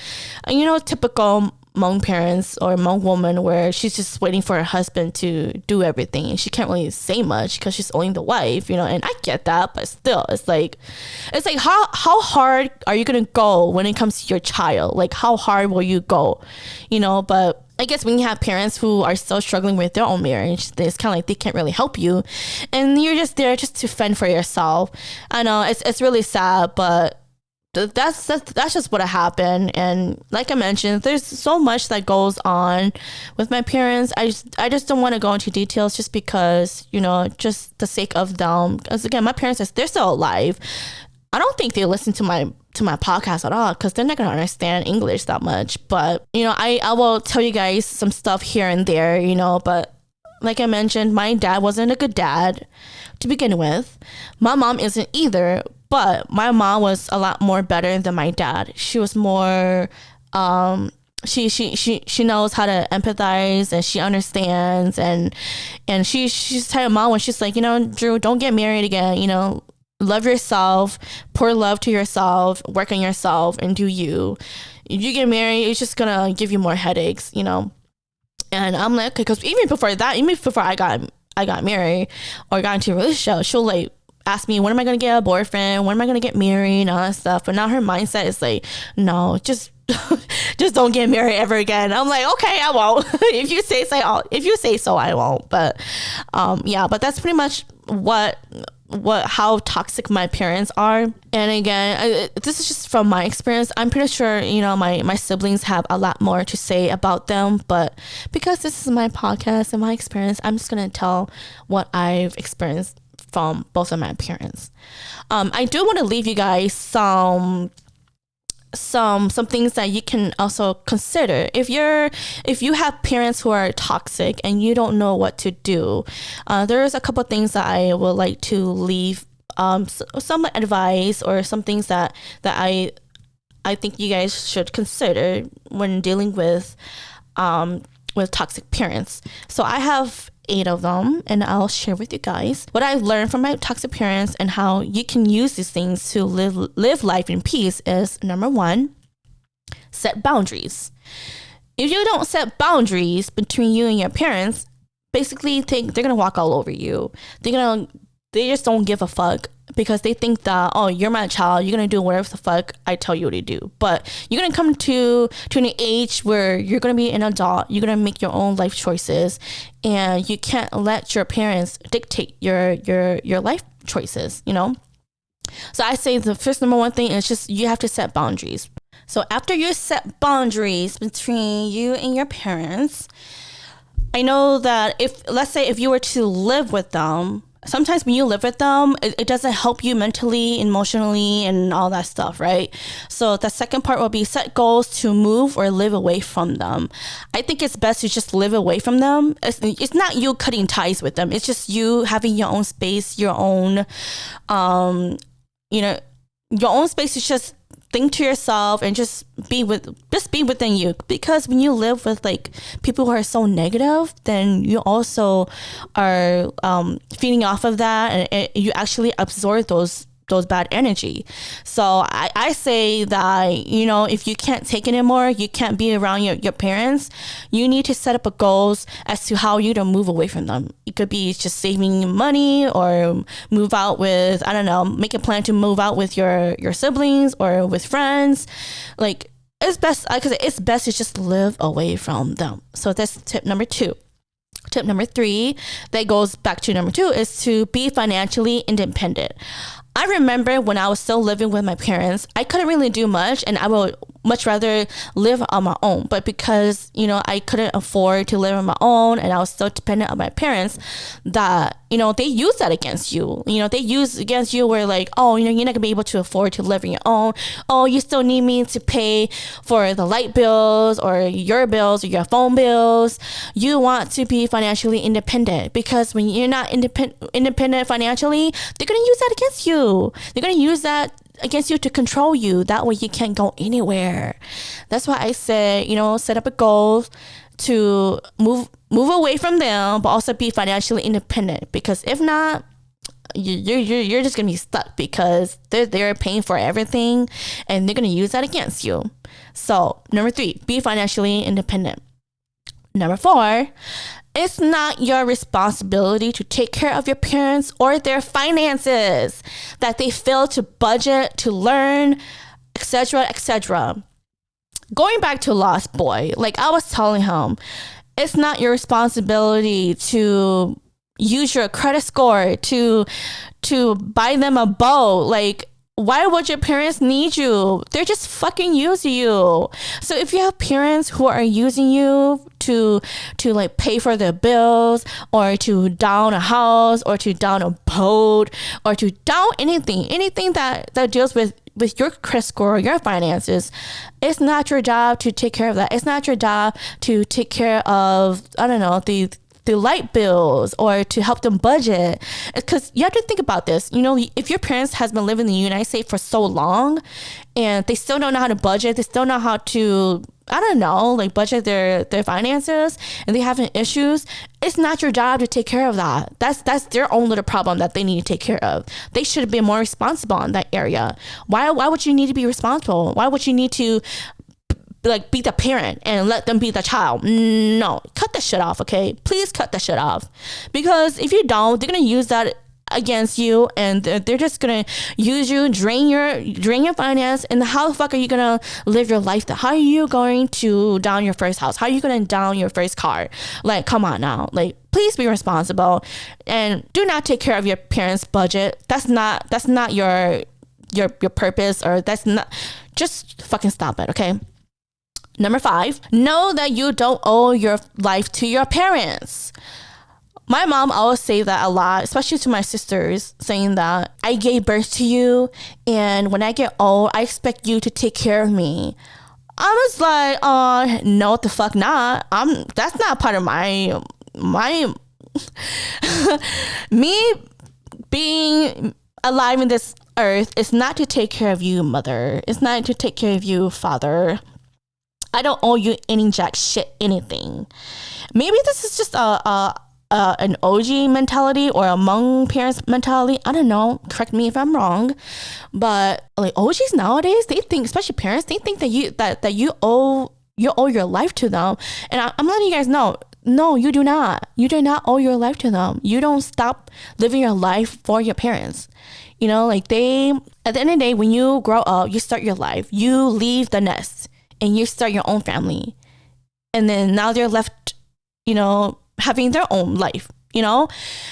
typical Hmong parents or Hmong woman, where she's just waiting for her husband to do everything and she can't really say much because she's only the wife, and I get that, but still, it's like how hard are you gonna go when it comes to your child? Like, how hard will you go? But I guess when you have parents who are still struggling with their own marriage, it's kind of like they can't really help you, and you're just there just to fend for yourself. I know it's really sad, but that's just what happened. And like I mentioned, there's so much that goes on with my parents. I just don't want to go into details, just because just the sake of them, because again, my parents, they're still alive. I don't think they listen to my podcast at all, because they're not gonna understand English that much. But I will tell you guys some stuff here and there, but like I mentioned, my dad wasn't a good dad to begin with. My mom isn't either. But my mom was a lot more better than my dad. She was more She knows how to empathize, and she understands, and she's telling mom when she's like, Drew, don't get married again, love yourself, pour love to yourself, work on yourself, and do you. If you get married, it's just gonna give you more headaches, And I'm like, okay, because even before I got married or got into a relationship, she'll like ask me, when am I gonna get a boyfriend? When am I gonna get married? And all that stuff. But now her mindset is like, no, just don't get married ever again. I'm like, okay, I won't. If you say so, I won't. But but that's pretty much how toxic my parents are. And again, this is just from my experience. I'm pretty sure my siblings have a lot more to say about them, but because this is my podcast and my experience, I'm just gonna tell what I've experienced from both of my parents. I do want to leave you guys some things that you can also consider if you have parents who are toxic and you don't know what to do. There's a couple of things that I would like to leave some advice or some things that I think you guys should consider when dealing with toxic parents. So I have 8 of them, and I'll share with you guys what I've learned from my toxic parents and how you can use these things to live life in peace. Is number 1, set boundaries. If you don't set boundaries between you and your parents, basically they're gonna walk all over you. They just don't give a fuck, because they think that, oh, you're my child, you're gonna do whatever the fuck I tell you to do. But you're gonna come to an age where you're gonna be an adult, you're gonna make your own life choices, and you can't let your parents dictate your life choices, So I say the first number 1 thing is just you have to set boundaries. So after you set boundaries between you and your parents, I know that let's say if you were to live with them, sometimes when you live with them, it doesn't help you mentally, emotionally, and all that stuff, right? So the second part will be set goals to move or live away from them. I think it's best to just live away from them. It's not you cutting ties with them. It's just you having your own space, your own, your own space to just think to yourself and just be within you. Because when you live with like people who are so negative, then you also are feeding off of that, and you actually absorb those bad energy. So I say that, if you can't take it anymore, you can't be around your parents, you need to set up a goals as to how you don't move away from them. It could be just saving money, or move out with, I don't know, make a plan to move out with your siblings or with friends. Like, it's best to just live away from them. So that's tip number 2. Tip number 3, that goes back to number 2, is to be financially independent. I remember when I was still living with my parents, I couldn't really do much, and I would much rather live on my own. But because, I couldn't afford to live on my own, and I was still dependent on my parents, that, they use that against you. They use against you where like, oh, you're not gonna be able to afford to live on your own. Oh, you still need me to pay for the light bills or your phone bills. You want to be financially independent, because when you're not independent financially, they're gonna use that against you. They're gonna use that against you to control you. That way you can't go anywhere. That's why I said, set up a goal to move away from them, but also be financially independent. Because if not, you're just gonna be stuck, because they're paying for everything, and they're gonna use that against you. So number 3, be financially independent. Number 4, it's not your responsibility to take care of your parents or their finances that they fail to budget, to learn, etc., etc. Going back to Lost Boy, like I was telling him, it's not your responsibility to use your credit score to buy them a boat. Like, why would your parents need you? They're just fucking using you. So if you have parents who are using you to like pay for their bills, or to down a house, or to down a boat, or to down anything that deals with your credit score or your finances, it's not your job to take care of that. It's not your job to take care of, I don't know, the the light bills or to help them budget. Because you have to think about this. You know, if your parents has been living in the United States for so long and they still don't know how to budget, they still know how to, I don't know, like budget their finances, and they having issues, it's not your job to take care of that. That's their own little problem that they need to take care of. They should be more responsible in that area. Why would you need to be responsible? Why would you need to like be the parent and let them be the child? No, cut that shit off, okay? Please cut that shit off. Because if you don't, they're gonna use that against you, and they're just gonna use you, drain your finance. And how the fuck are you gonna live your life? How are you going to down your first house? How are you gonna down your first car? Like, come on now. Like, please be responsible and do not take care of your parents' budget. That's not your purpose, or that's not. Just fucking stop it, okay? Number 5, know that you don't owe your life to your parents. My mom always say that a lot, especially to my sisters, saying that I gave birth to you, and when I get old, I expect you to take care of me. I was like, no, the fuck not. That's not part of my me being alive in this earth is not to take care of you, mother. It's not to take care of you, father. I don't owe you any jack shit anything. Maybe this is just an OG mentality or a Hmong parents mentality. I don't know. Correct me if I'm wrong. But like OGs nowadays, they think, especially parents, they think that you owe your life to them. And I'm letting you guys know, no, you do not. You do not owe your life to them. You don't stop living your life for your parents. You know, like at the end of the day, when you grow up, you start your life. You leave the nest and you start your own family. And then now they're left, you know, having their own life, you know?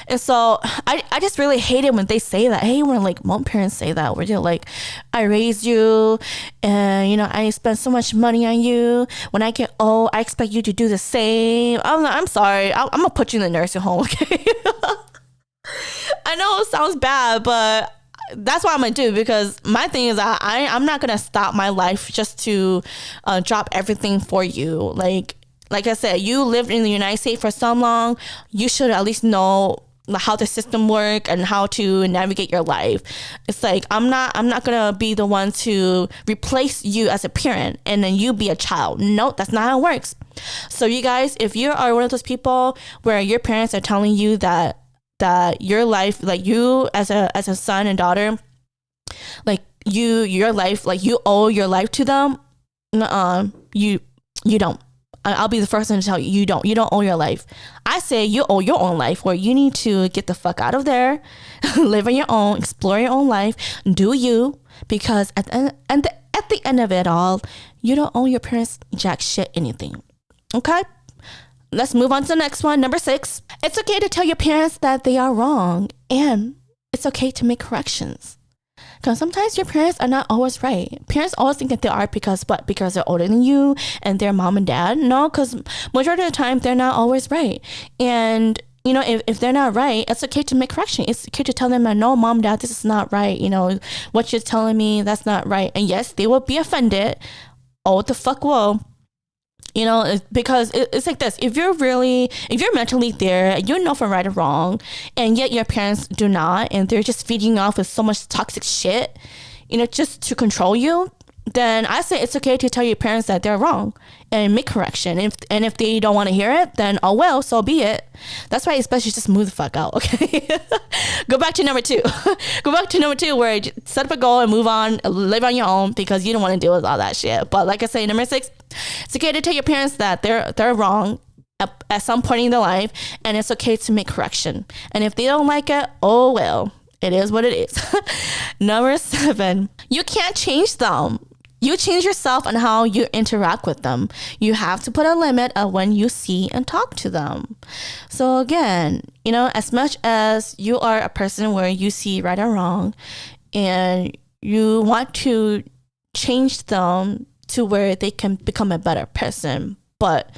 And so I just really hate it when they say that. Hey, when like Hmong parents say that, where they're like, I raised you and, you know, I spent so much money on you. When I get old, I expect you to do the same. I'm sorry. I'm going to put you in the nursing home, okay? I know it sounds bad, but that's what I'm gonna do, because my thing is that I'm not gonna stop my life just to drop everything for you. Like I said, you lived in the United States for so long, you should at least know how the system work and how to navigate your life. It's like I'm not gonna be the one to replace you as a parent and then you be a child. No, that's not how it works. So you guys, if you are one of those people where your parents are telling you that your life, like you as a son and daughter, like your life, like you owe your life to them, you don't. I'll be the first one to tell you, you don't owe your life. I say you owe your own life, where you need to get the fuck out of there, live on your own, explore your own life, do you, because at the end of it all, you don't owe your parents jack shit anything. Okay? Let's move on to the next one. Number 6. It's okay to tell your parents that they are wrong, and it's okay to make corrections. Because sometimes your parents are not always right. Parents always think that they are because they're older than you and they're mom and dad. No, because majority of the time they're not always right. And you know, if they're not right, it's okay to make correction. It's okay to tell them, no, mom, dad, this is not right. You know, what you're telling me, that's not right. And yes, they will be offended. Oh, what the fuck will? You know, because it's like this. If you're mentally there, you know from right or wrong, and yet your parents do not, and they're just feeding you off with so much toxic shit, you know, just to control you, then I say it's okay to tell your parents that they're wrong and make correction. And if they don't want to hear it, then oh well, so be it. That's why it's best you just move the fuck out, okay? Go back to number 2. Go back to number 2, where you set up a goal and move on, live on your own, because you don't want to deal with all that shit. But like I say, number 6, it's okay to tell your parents that they're wrong at some point in their life, and it's okay to make correction. And if they don't like it, oh well, it is what it is. Number 7, you can't change them. You change yourself and how you interact with them. You have to put a limit of when you see and talk to them. So again, you know, as much as you are a person where you see right or wrong, and you want to change them to where they can become a better person, but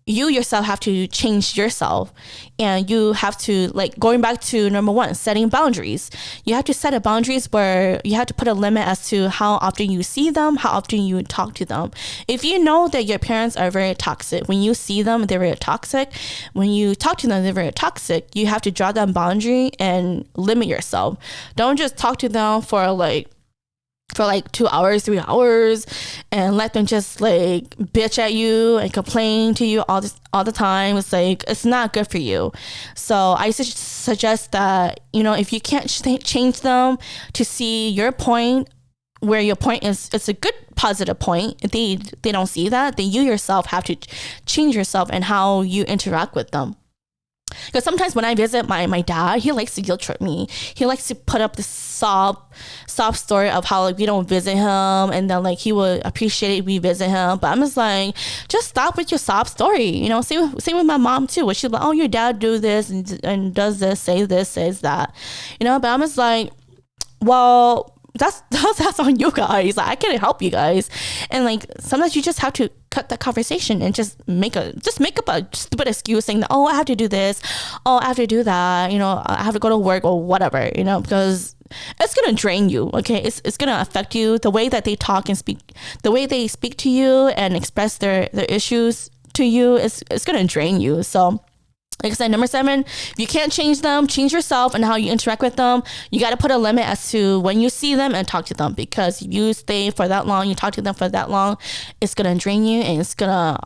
you yourself have to change yourself, and you have to, like, going back to number one, setting boundaries. You have to set a boundaries where you have to put a limit as to how often you see them, how often you talk to them. If you know that your parents are very toxic, when you see them, they're very toxic. When you talk to them, they're very toxic. You have to draw that boundary and limit yourself. Don't just talk to them for like 2 hours, 3 hours, and let them just like bitch at you and complain to you all the time. It's like, it's not good for you. So I suggest that, if you can't change them to see your point, where your point is, it's a good positive point. If they don't see that, then you yourself have to change yourself and how you interact with them. Because sometimes when I visit my dad, he likes to guilt trip me. He likes to put up this sob story of how, like, we don't visit him, and then, like, he would appreciate it if we visit him. But I'm just like, just stop with your sob story. Same with my mom too, where she's like, oh, your dad do this and does this, says that. But I'm just like, well, that's on you guys. Like, I can't help you guys. And, like, sometimes you just have to cut that conversation and just make up a stupid excuse saying that, oh, I have to do this, oh, I have to do that, I have to go to work or whatever, because it's gonna drain you. Okay, it's gonna affect you. The way that they talk and speak, the way they speak to you and express their issues to you, it's gonna drain you. So, like I said, number 7, if you can't change them, change yourself and how you interact with them. You got to put a limit as to when you see them and talk to them, because if you stay for that long, you talk to them for that long, it's going to drain you, and it's going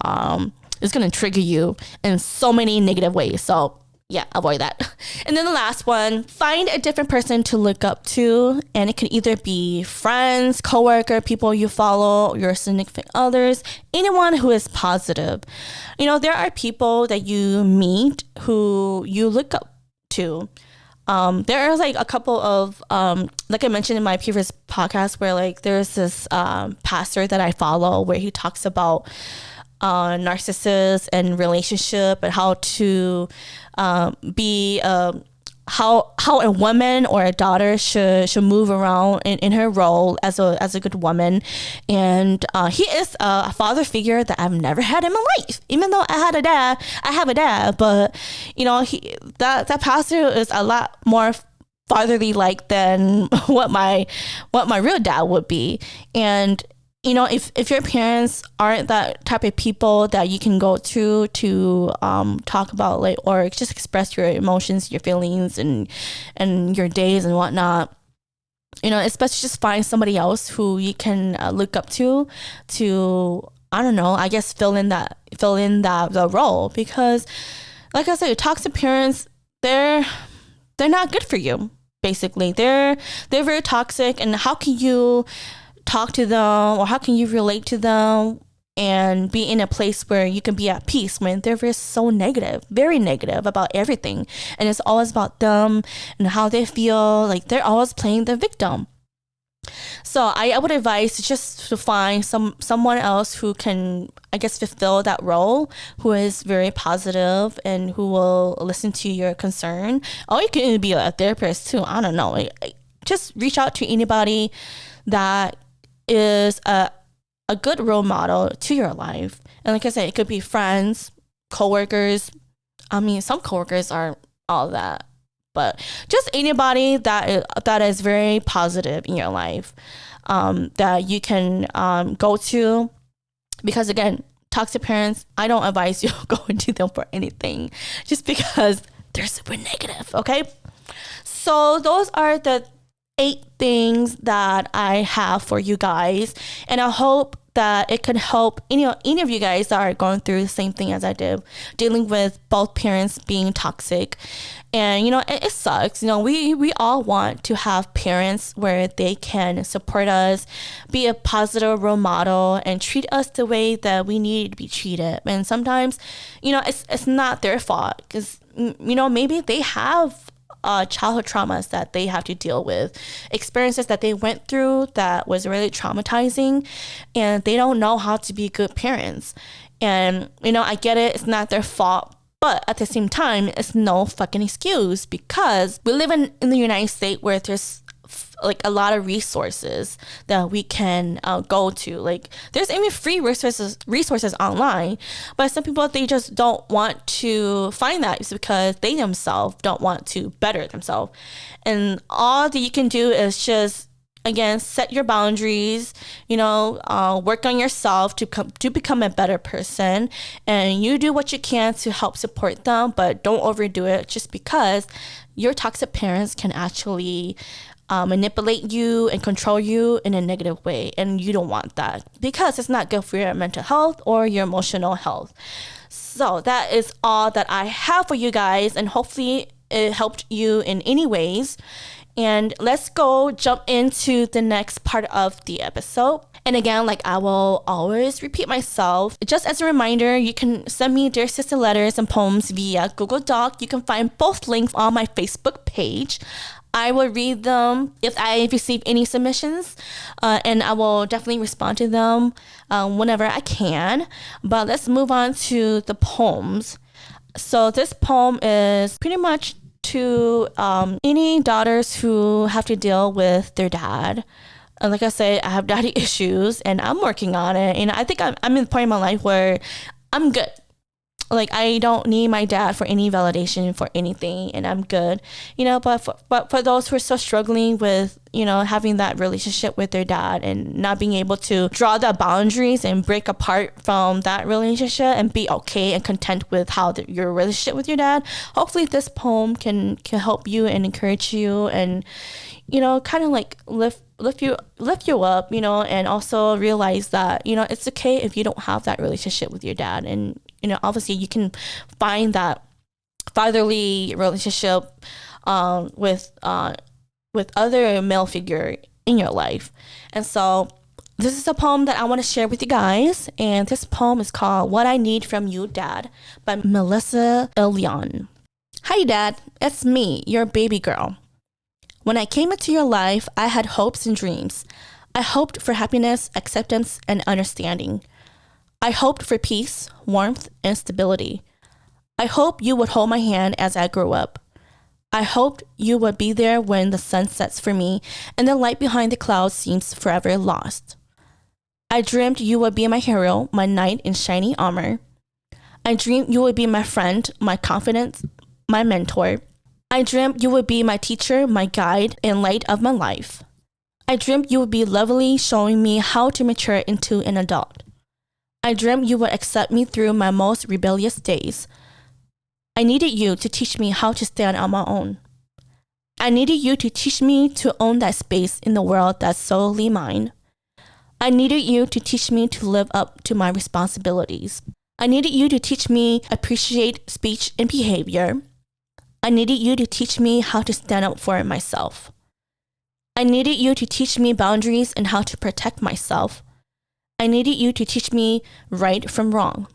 to trigger you in so many negative ways. So yeah, avoid that. And then the last one, find a different person to look up to. And it can either be friends, coworker, people you follow, your significant others, anyone who is positive. There are people that you meet who you look up to. There are like a couple of, like I mentioned in my previous podcast, where like there's this pastor that I follow where he talks about narcissists and relationship, and how to be how a woman or a daughter should move around in her role as a good woman. And he is a father figure that I've never had in my life, even though I have a dad, but that pastor is a lot more fatherly like than what my real dad would be. And if your parents aren't that type of people that you can go to talk about, like, or just express your emotions, your feelings, and your days and whatnot, it's best to just find somebody else who you can look up to I don't know, I guess fill in the role. Because, like I said, toxic parents, they're not good for you. Basically, they're very toxic, and how can you talk to them, or how can you relate to them and be in a place where you can be at peace when they're very negative about everything, and it's always about them and how they feel, like they're always playing the victim. So I would advise just to find someone else who can, I guess, fulfill that role, who is very positive and who will listen to your concern. Or you can be a therapist too, I don't know. Just reach out to anybody that is a good role model to your life. And like I said, it could be friends, coworkers. I mean, some coworkers are all that, but just anybody that is very positive in your life, that you can go to. Because again, toxic parents, I don't advise you going to them for anything, just because they're super negative. Okay, so those are the 8 things that I have for you guys, and I hope that it could help any of you guys that are going through the same thing as I did, dealing with both parents being toxic. And it sucks. We all want to have parents where they can support us, be a positive role model, and treat us the way that we need to be treated. And sometimes it's not their fault, because maybe they have childhood traumas that they have to deal with, experiences that they went through that was really traumatizing, and they don't know how to be good parents. And I get it, it's not their fault, but at the same time, it's no fucking excuse, because we live in the United States where there's like a lot of resources that we can go to. Like there's even free resources online, but some people, they just don't want to find that. It's because they themselves don't want to better themselves. And all that you can do is just, again, set your boundaries, work on yourself to become a better person, and you do what you can to help support them, but don't overdo it, just because your toxic parents can actually manipulate you and control you in a negative way, and you don't want that because it's not good for your mental health or your emotional health. So that is all that I have for you guys, and hopefully it helped you in any ways. And let's go jump into the next part of the episode. And again, like I will always repeat myself, just as a reminder, you can send me Dear Sister letters and poems via Google Doc. You can find both links on my Facebook page. I will read them if I receive any submissions, and I will definitely respond to them whenever I can. But let's move on to the poems. So this poem is pretty much to any daughters who have to deal with their dad. And like I said, I have daddy issues and I'm working on it. And I think I'm in the point in my life where I'm good. Like I don't need my dad for any validation for anything, and I'm good, but for those who are still struggling with, having that relationship with their dad and not being able to draw the boundaries and break apart from that relationship and be okay and content with how your relationship with your dad, hopefully this poem can help you and encourage you and, kind of like lift you up, and also realize that, it's okay if you don't have that relationship with your dad. And obviously you can find that fatherly relationship with other male figure in your life. And so this is a poem that I want to share with you guys, and this poem is called What I Need From You, Dad, by Melissa Elion. Hi Dad, it's me, your baby girl. When I came into your life, I had hopes and dreams. I hoped for happiness, acceptance, and understanding. I hoped for peace, warmth, and stability. I hoped you would hold my hand as I grew up. I hoped you would be there when the sun sets for me and the light behind the clouds seems forever lost. I dreamed you would be my hero, my knight in shiny armor. I dreamed you would be my friend, my confidant, my mentor. I dreamt you would be my teacher, my guide, and light of my life. I dreamt you would be lovely, showing me how to mature into an adult. I dreamt you would accept me through my most rebellious days. I needed you to teach me how to stand on my own. I needed you to teach me to own that space in the world that's solely mine. I needed you to teach me to live up to my responsibilities. I needed you to teach me appreciate speech and behavior. I needed you to teach me how to stand up for myself. I needed you to teach me boundaries and how to protect myself. I needed you to teach me right from wrong.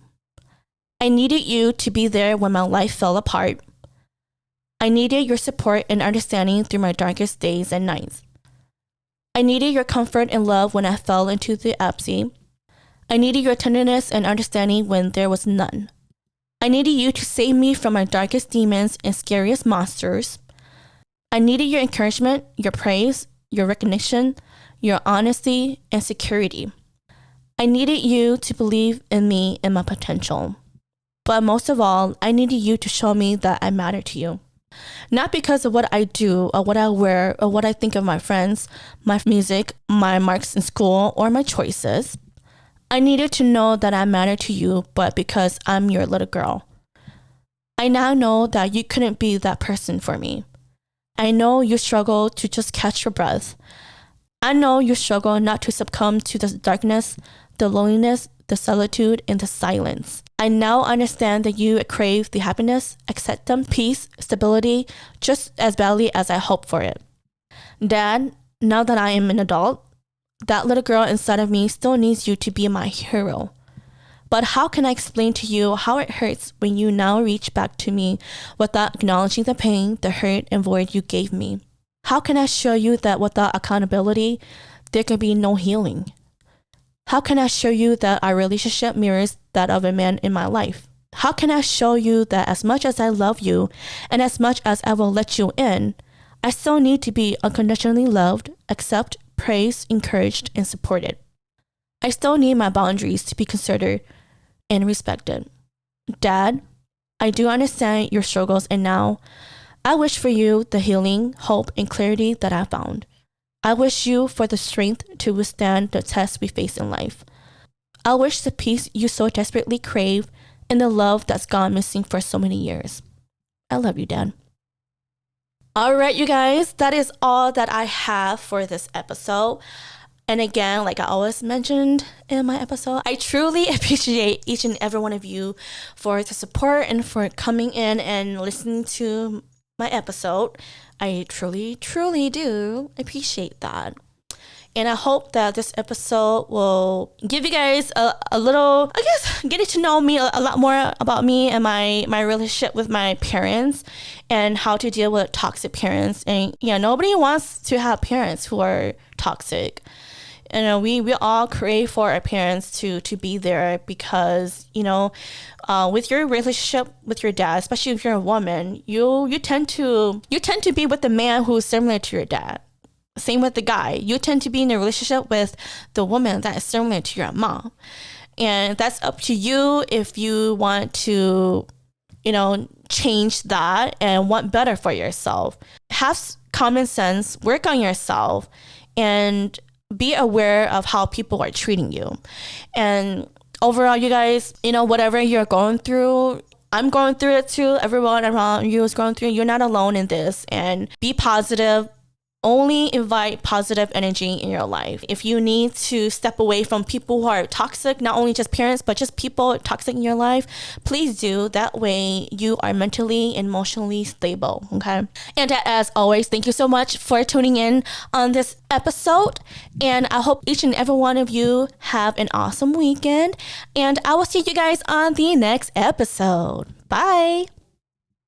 I needed you to be there when my life fell apart. I needed your support and understanding through my darkest days and nights. I needed your comfort and love when I fell into the abyss. I needed your tenderness and understanding when there was none. I needed you to save me from my darkest demons and scariest monsters. I needed your encouragement, your praise, your recognition, your honesty, and security. I needed you to believe in me and my potential. But most of all, I needed you to show me that I matter to you. Not because of what I do or what I wear or what I think of my friends, my music, my marks in school, or my choices. I needed to know that I matter to you, but because I'm your little girl. I now know that you couldn't be that person for me. I know you struggle to just catch your breath. I know you struggle not to succumb to the darkness, the loneliness, the solitude, and the silence. I now understand that you crave the happiness, acceptance, peace, stability, just as badly as I hope for it. Dad, now that I am an adult, that little girl inside of me still needs you to be my hero. But how can I explain to you how it hurts when you now reach back to me without acknowledging the pain, the hurt, and void you gave me? How can I show you that without accountability, there can be no healing? How can I show you that our relationship mirrors that of a man in my life? How can I show you that as much as I love you and as much as I will let you in, I still need to be unconditionally loved, accepted, praised, encouraged, and supported. I still need my boundaries to be considered and respected. Dad, I do understand your struggles, and now I wish for you the healing, hope, and clarity that I found. I wish you for the strength to withstand the tests we face in life. I wish the peace you so desperately crave and the love that's gone missing for so many years. I love you, Dad. All right, you guys, that is all that I have for this episode. And again, like I always mentioned in my episode, I truly appreciate each and every one of you for the support and for coming in and listening to my episode. I truly, truly do appreciate that. And I hope that this episode will give you guys a little, I guess, getting to know me a lot more about me and my relationship with my parents and how to deal with toxic parents. And yeah, nobody wants to have parents who are toxic. And we all crave for our parents to be there because, with your relationship with your dad, especially if you're a woman, you tend to be with the man who's similar to your dad. Same with the guy. You tend to be in a relationship with the woman that is similar to your mom. And that's up to you if you want to, change that and want better for yourself. Have common sense, work on yourself, and be aware of how people are treating you. And overall, you guys, whatever you're going through, I'm going through it too. Everyone around you is going through it. You're not alone in this. And be positive. Only invite positive energy in your life. If you need to step away from people who are toxic, not only just parents, but just people toxic in your life, please do. That way you are mentally and emotionally stable, okay? And as always, thank you so much for tuning in on this episode. And I hope each and every one of you have an awesome weekend. And I will see you guys on the next episode. Bye.